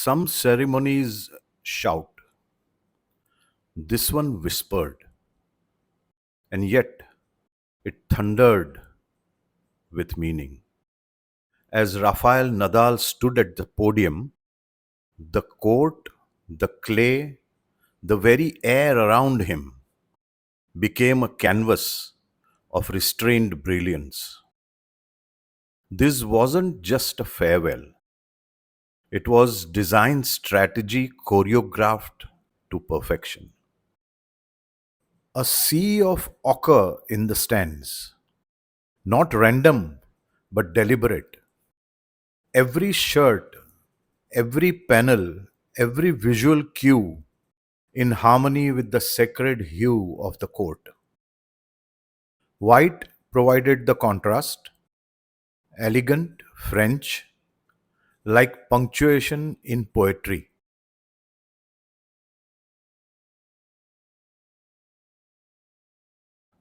Some ceremonies shout, this one whispered, and yet it thundered with meaning. As Rafael Nadal stood at the podium, the court, the clay, the very air around him became a canvas of restrained brilliance. This wasn't just a farewell, it was design strategy choreographed to perfection. A sea of ochre in the stands, not random but deliberate. Every shirt, every panel, every visual cue in harmony with the sacred hue of the court. White provided the contrast, elegant, French, like punctuation in poetry.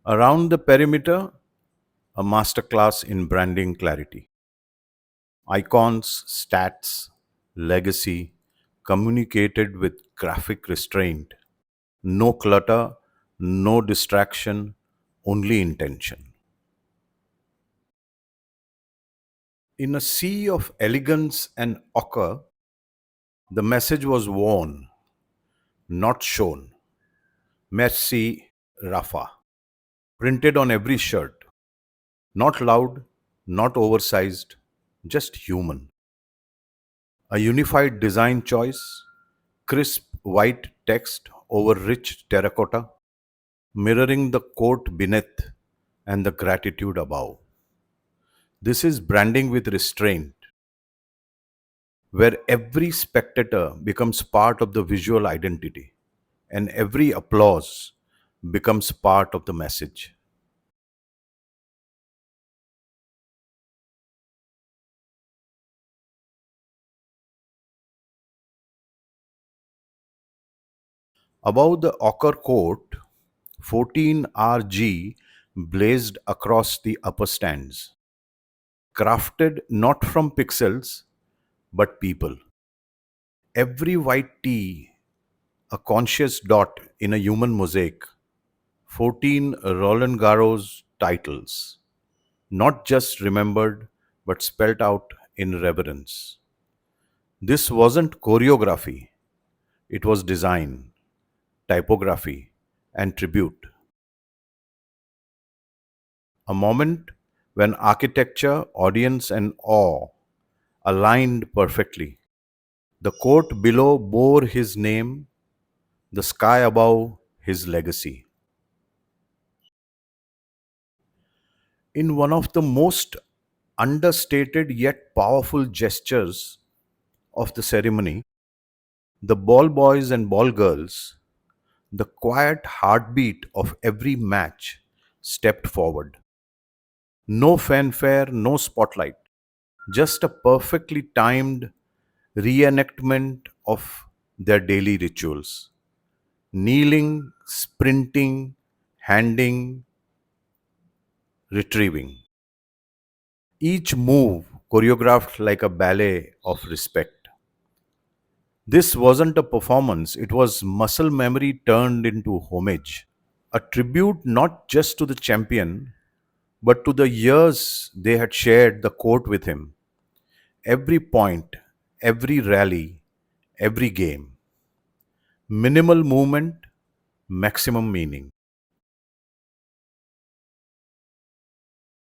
Around the perimeter, a masterclass in branding clarity. Icons, stats, legacy communicated with graphic restraint. No clutter, no distraction, only intention. In a sea of elegance and ochre, the message was worn, not shown. Merci, Rafa. Printed on every shirt. Not loud, not oversized, just human. A unified design choice, crisp white text over rich terracotta, mirroring the court beneath and the gratitude above. This is branding with restraint, where every spectator becomes part of the visual identity and every applause becomes part of the message. Above the ochre court, 14RG blazed across the upper stands, crafted not from pixels but people. Every white T, a conscious dot in a human mosaic, 14 Roland-Garros titles, not just remembered but spelt out in reverence. This wasn't choreography, it was design, typography, and tribute. A moment when architecture, audience, and awe aligned perfectly. The court below bore his name, the sky above his legacy. In one of the most understated yet powerful gestures of the ceremony, the ball boys and ball girls, the quiet heartbeat of every match, stepped forward. No fanfare, no spotlight, just a perfectly timed reenactment of their daily rituals. Kneeling, sprinting, handing, retrieving. Each move choreographed like a ballet of respect. This wasn't a performance, it was muscle memory turned into homage. A tribute not just to the champion, but to the years they had shared the court with him. Every point, every rally, every game. Minimal movement, maximum meaning.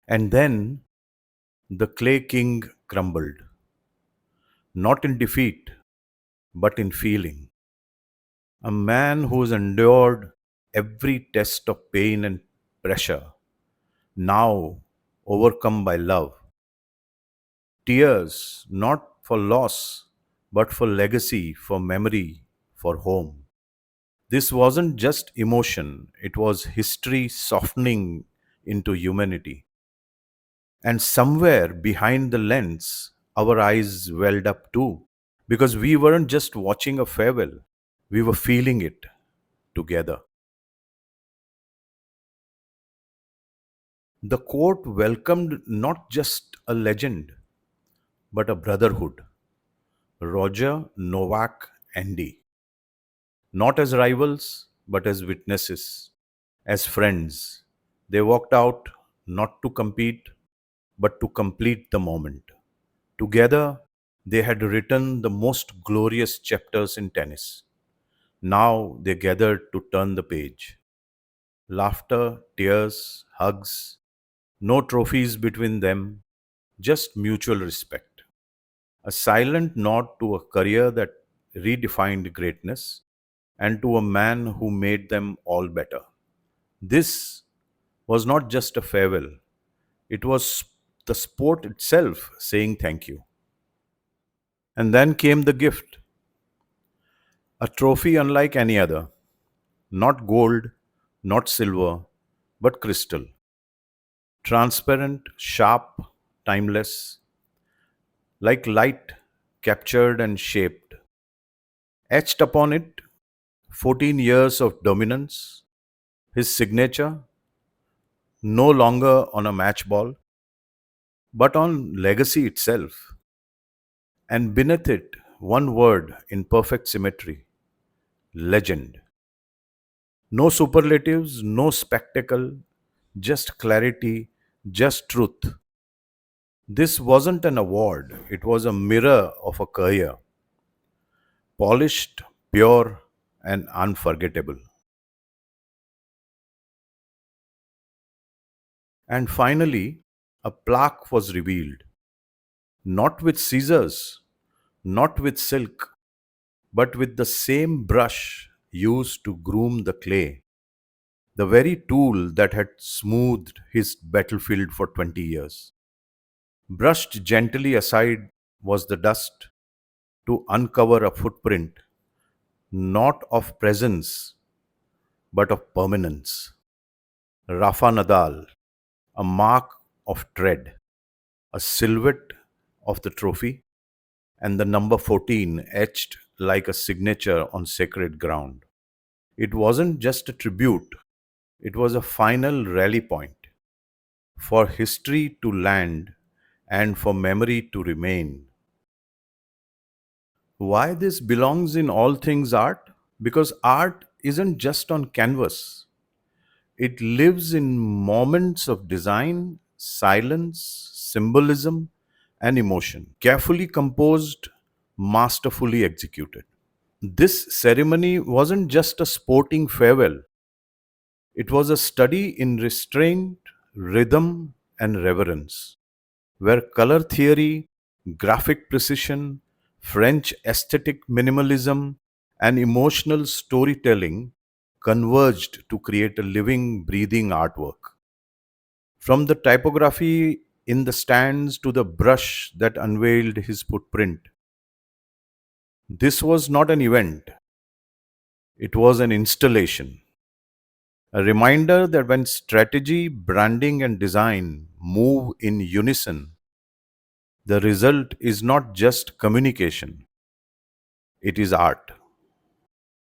And then the Clay King crumbled, not in defeat, but in feeling. A man who's endured every test of pain and pressure, now overcome by love. Tears, not for loss, but for legacy, for memory, for home. This wasn't just emotion, it was history softening into humanity. And somewhere behind the lens, our eyes welled up too. Because we weren't just watching a farewell, we were feeling it together. The court welcomed not just a legend, but a brotherhood, Roger, Novak, Andy. Not as rivals, but as witnesses, as friends. They walked out not to compete, but to complete the moment. Together, they had written the most glorious chapters in tennis. Now they gathered to turn the page. Laughter, tears, hugs, no trophies between them, just mutual respect. A silent nod to a career that redefined greatness and to a man who made them all better. This was not just a farewell, it was the sport itself saying thank you. And then came the gift, a trophy unlike any other, not gold, not silver, but crystal, transparent, sharp, timeless, like light captured and shaped. Etched upon it 14 years of dominance, his signature, no longer on a match ball, but on legacy itself. And beneath it, one word in perfect symmetry: legend. No superlatives, no spectacle, just clarity, just truth. This wasn't an award, it was a mirror of a career, polished, pure, and unforgettable. And finally, a plaque was revealed, not with scissors, not with silk, but with the same brush used to groom the clay, the very tool that had smoothed his battlefield for 20 years. Brushed gently aside was the dust to uncover a footprint, not of presence, but of permanence. Rafa Nadal, a mark of tread, a silhouette of the trophy, and the number 14 etched like a signature on sacred ground. It wasn't just a tribute, it was a final rally point for history to land and for memory to remain. Why this belongs in all things art? Because art isn't just on canvas, it lives in moments of design, silence, symbolism, and emotion, carefully composed, masterfully executed. This ceremony wasn't just a sporting farewell, it was a study in restraint, rhythm, and reverence, where color theory, graphic precision, French aesthetic minimalism, and emotional storytelling converged to create a living, breathing artwork. From the typography in the stands to the brush that unveiled his footprint, this was not an event, it was an installation. A reminder that when strategy, branding, and design move in unison, the result is not just communication, it is art.